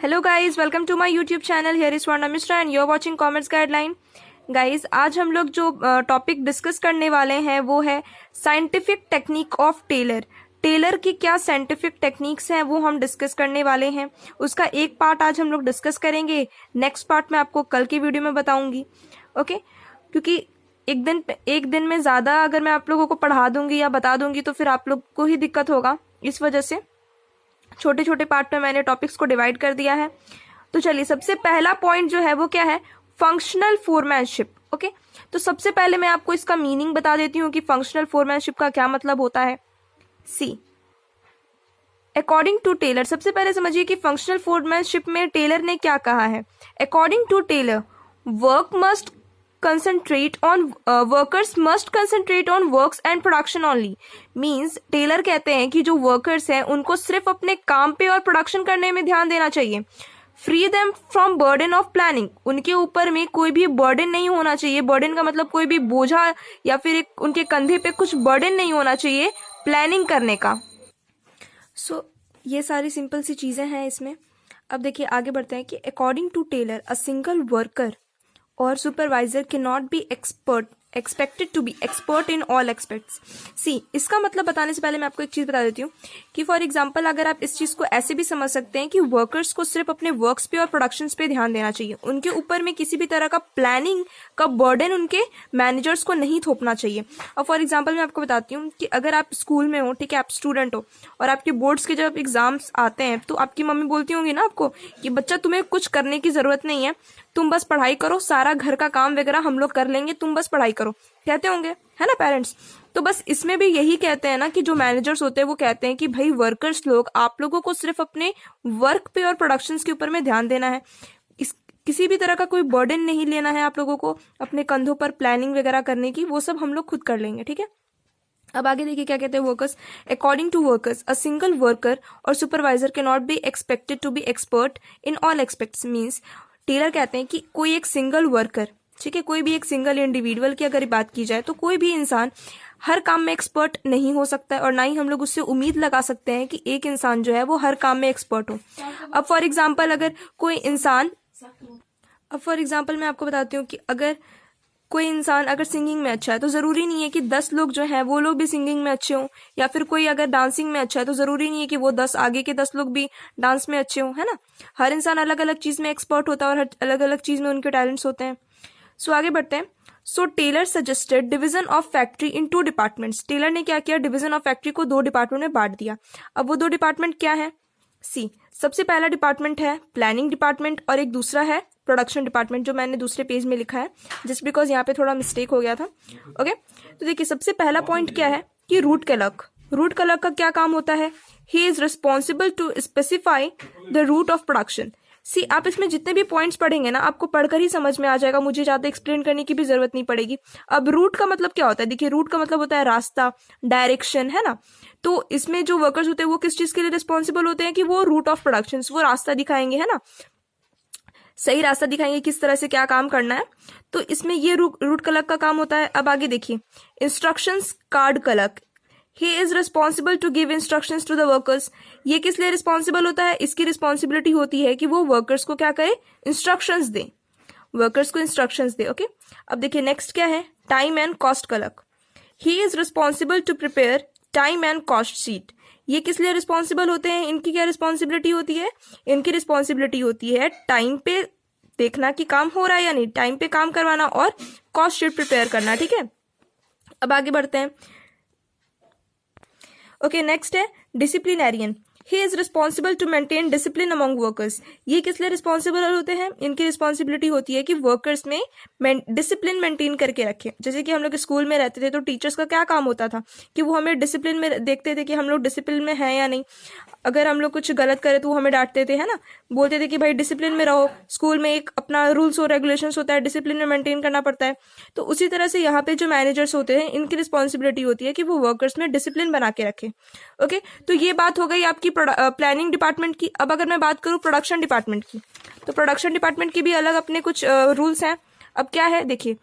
Hello guys, welcome to my YouTube channel. Here is Swarna Mishra and you are watching commerce guideline. Guys, आज हम लोग जो topic discuss करने वाले हैं वो है scientific technique of Taylor. Taylor की क्या साइंटिफिक टेक्निक्स हैं वो हम डिस्कस करने वाले हैं। उसका एक पार्ट आज हम लोग डिस्कस करेंगे, नेक्स्ट पार्ट मैं आपको कल की वीडियो में बताऊंगी। ओके, क्योंकि एक दिन में ज़्यादा अगर मैं आप लोगों को पढ़ा दूंगी या बता दूंगी तो फिर आप लोग को ही दिक्कत होगा। इस वजह से छोटे छोटे पार्ट में मैंने टॉपिक्स को डिवाइड कर दिया है। तो चलिए, सबसे पहला पॉइंट जो है वो क्या है, फंक्शनल फोरमैनशिप। ओके, तो सबसे पहले मैं आपको इसका मीनिंग बता देती हूँ कि फंक्शनल फोरमैनशिप का क्या मतलब होता है। सी, अकॉर्डिंग टू टेलर, सबसे पहले समझिए कि फंक्शनल फोरमैनशिप में टेलर ने क्या कहा है। According to Taylor, workers must concentrate on works and production only। Means Taylor कहते हैं कि जो वर्कर्स हैं उनको सिर्फ अपने काम पे और प्रोडक्शन करने में ध्यान देना चाहिए। Free them from burden of planning, उनके ऊपर में कोई भी बर्डन नहीं होना चाहिए। बर्डन का मतलब कोई भी बोझा या फिर उनके कंधे पे कुछ बर्डन नहीं होना चाहिए प्लानिंग करने का। ये सारी सिंपल सी चीजें हैं इसमें। अब देखिए आगे बढ़ते हैं कि according to Taylor a single worker or supervisor cannot be expected to be expert in all aspects। सी, इसका मतलब बताने से पहले मैं आपको एक चीज बता देती हूँ कि फॉर एग्जांपल अगर आप इस चीज को ऐसे भी समझ सकते हैं कि वर्कर्स को सिर्फ अपने वर्क्स पे और प्रोडक्शंस पे ध्यान देना चाहिए। उनके ऊपर में किसी भी तरह का प्लानिंग का बर्डन उनके मैनेजर्स को नहीं थोपना चाहिए। और फॉर एग्जाम्पल मैं आपको बताती हूँ कि अगर आप स्कूल में हो, ठीक है, आप स्टूडेंट हो और आपके बोर्ड्स के जब एग्जाम्स आते हैं तो आपकी मम्मी बोलती होंगी ना आपको कि बच्चा तुम्हें कुछ करने की जरूरत नहीं है, तुम बस पढ़ाई करो, सारा घर का काम वगैरह हम लोग कर लेंगे, तुम बस पढ़ाई करो, कहते होंगे, है ना पेरेंट्स। तो बस इसमें भी यही कहते हैं ना कि जो मैनेजर्स होते हैं वो कहते हैं कि भाई वर्कर्स लोग, आप लोगों को सिर्फ अपने वर्क पे और प्रोडक्शंस के ऊपर में ध्यान देना है। किसी भी तरह का कोई बर्डन नहीं लेना है आप लोगों को अपने कंधों पर प्लानिंग वगैरह करने की, वो सब हम लोग खुद कर लेंगे, ठीक है। अब आगे देखिए क्या कहते हैं workers. According to workers a single worker or supervisor can not be expected to be expert in all aspects. Means Taylor कहते हैं कि कोई एक सिंगल वर्कर, ठीक है, कोई भी एक सिंगल इंडिविजुअल की अगर बात की जाए तो कोई भी इंसान हर काम में एक्सपर्ट नहीं हो सकता है और ना ही हम लोग उससे उम्मीद लगा सकते हैं कि एक इंसान जो है वो हर काम में एक्सपर्ट हो। अब फॉर एग्जाम्पल मैं आपको बताती हूँ कि अगर कोई इंसान अगर सिंगिंग में अच्छा है तो जरूरी नहीं है कि 10 लोग जो हैं वो लोग भी सिंगिंग में अच्छे हों, या फिर कोई अगर डांसिंग में अच्छा है तो जरूरी नहीं है कि वो 10 आगे के 10 लोग भी डांस में अच्छे हों, है ना। हर इंसान अलग अलग चीज में एक्सपर्ट होता है और हर अलग अलग चीज में उनके टैलेंट्स होते हैं। सो आगे बढ़ते हैं। So Taylor suggested division of factory in 2 departments. Taylor ने क्या किया, डिवीजन ऑफ फैक्ट्री को 2 डिपार्टमेंट में बांट दिया। अब वो 2 डिपार्टमेंट क्या है। सी, सबसे पहला डिपार्टमेंट है प्लानिंग डिपार्टमेंट और एक दूसरा है प्रोडक्शन डिपार्टमेंट, जो मैंने दूसरे पेज में लिखा है जस्ट बिकॉज यहाँ पे थोड़ा मिस्टेक हो गया था। ओके, तो देखिए सबसे पहला पॉइंट क्या है कि रूट क्लर्क का क्या काम होता है। He is responsible to specify the route of production. See, आप इसमें जितने भी पॉइंट्स पढ़ेंगे ना आपको पढ़कर ही समझ में आ जाएगा, मुझे ज्यादा एक्सप्लेन करने की भी जरूरत नहीं पड़ेगी। अब रूट का मतलब क्या होता है, देखिए रूट का मतलब होता है रास्ता, डायरेक्शन, है ना। तो इसमें जो वर्कर्स होते हैं वो किस चीज के लिए रिस्पॉन्सिबल होते हैं कि वो रूट ऑफ प्रोडक्शन, वो रास्ता दिखाएंगे, है ना, सही रास्ता दिखाएंगे किस तरह से क्या काम करना है। तो इसमें ये रूट क्लर्क का काम होता है। अब आगे देखिए instructions card clerk, he is responsible to give instructions to the workers. ये किस लिए रिस्पॉन्सिबल होता है, इसकी रिस्पॉन्सिबिलिटी होती है कि वो वर्कर्स को क्या करे, इंस्ट्रक्शंस दे, वर्कर्स को इंस्ट्रक्शंस दे। ओके, अब देखिए नेक्स्ट क्या है, time and cost clerk. He is responsible to prepare time and cost sheet. ये किस लिए रिस्पॉन्सिबल होते हैं, इनकी क्या रिस्पॉन्सिबिलिटी होती है, इनकी रिस्पॉन्सिबिलिटी होती है टाइम पे देखना कि काम हो रहा है या नहीं, टाइम पे काम करवाना और कॉस्ट शीट प्रिपेयर करना, ठीक है। अब आगे बढ़ते हैं। ओके, नेक्स्ट है disciplinarian. He is responsible to maintain discipline among workers. ये किस लिए रिस्पॉन्सिबल होते हैं, इनकी रिस्पॉन्सिबिलिटी होती है कि वर्कर्स में डिसिप्लिन मेंटेन करके रखें। जैसे कि हम लोग स्कूल में रहते थे तो टीचर्स का क्या काम होता था कि वो हमें डिसिप्लिन में देखते थे कि हम लोग डिसिप्लिन में हैं या नहीं। अगर हम लोग कुछ गलत करें तो वो हमें डांटते थे, है ना, बोलते थे कि भाई डिसिप्लिन में रहो। स्कूल में एक अपना रूल्स और रेगुलेशंस होता है, डिसिप्लिन में मेंटेन करना पड़ता है। तो उसी तरह से यहाँ पे जो मैनेजर्स होते हैं इनकी रिस्पॉन्सिबिलिटी होती है कि वो वर्कर्स में डिसिप्लिन बना के रखें। ओके, तो ये बात हो गई आपकी प्लानिंग डिपार्टमेंट की। अब अगर मैं बात करूं प्रोडक्शन डिपार्टमेंट की, तो प्रोडक्शन डिपार्टमेंट की भी अलग अपने कुछ रूल्स हैं। अब क्या है देखिए,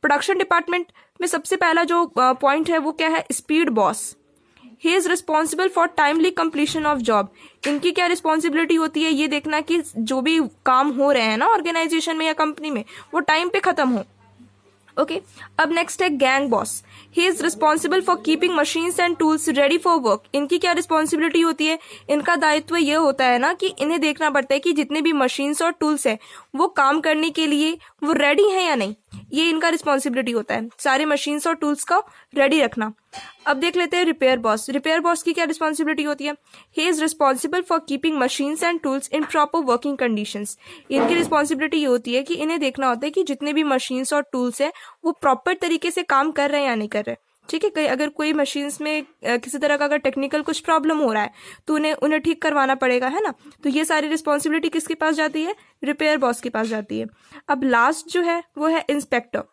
प्रोडक्शन डिपार्टमेंट में सबसे पहला जो पॉइंट है वो क्या है, speed boss. He is responsible for timely completion of job. इनकी क्या रिस्पॉन्सिबिलिटी होती है, ये देखना कि जो भी काम हो रहे हैं ना ऑर्गेनाइजेशन में या कंपनी में वो टाइम पे खत्म हो। ओके अब नेक्स्ट है gang boss. He is responsible for keeping machines and tools ready for work. इनकी क्या रिस्पॉन्सिबिलिटी होती है, इनका दायित्व ये होता है ना कि इन्हें देखना पड़ता है कि जितने भी मशीन्स और टूल्स है वो काम करने के लिए वो रेडी है या नहीं, ये इनका रिस्पॉन्सिबिलिटी होता है, सारे मशीन्स और टूल्स का रेडी रखना। अब देख लेते हैं रिपेयर बॉस। रिपेयर बॉस की क्या रिस्पॉन्सिबिलिटी होती है, he is responsible for keeping machines and tools in proper working conditions. इनकी रिस्पॉन्सिबिलिटी ये होती है कि इन्हें देखना होता है कि जितने भी मशीन्स और टूल्स है वो प्रॉपर तरीके से काम कर रहे हैं या नहीं कर रहे। ठीक है, अगर कोई मशीन्स में किसी तरह का अगर टेक्निकल कुछ प्रॉब्लम हो रहा है तो उन्हें ठीक करवाना पड़ेगा, है ना। तो ये सारी रिस्पॉन्सिबिलिटी किसके पास जाती है, रिपेयर बॉस के पास जाती है। अब लास्ट जो है वो है इंस्पेक्टर।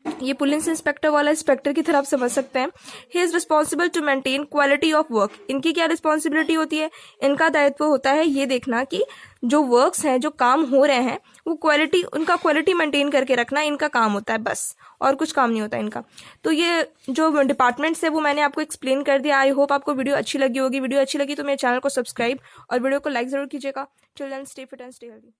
ये पुलिस इंस्पेक्टर वाला इंस्पेक्टर की तरह आप समझ सकते हैं। He is responsible to maintain quality of work. इनकी क्या रिस्पॉन्सिबिलिटी होती है, इनका दायित्व होता है ये देखना कि जो वर्क्स हैं, जो काम हो रहे हैं वो उनका क्वालिटी मेंटेन करके रखना इनका काम होता है, बस और कुछ काम नहीं होता इनका। तो ये जो डिपार्टमेंट्स है वो मैंने आपको एक्सप्लेन कर दिया। आई होप आपको वीडियो अच्छी लगी होगी। वीडियो अच्छी लगी तो मेरे चैनल को सब्सक्राइब और वीडियो को लाइक जरूर कीजिएगा। Till then stay fit and stay healthy.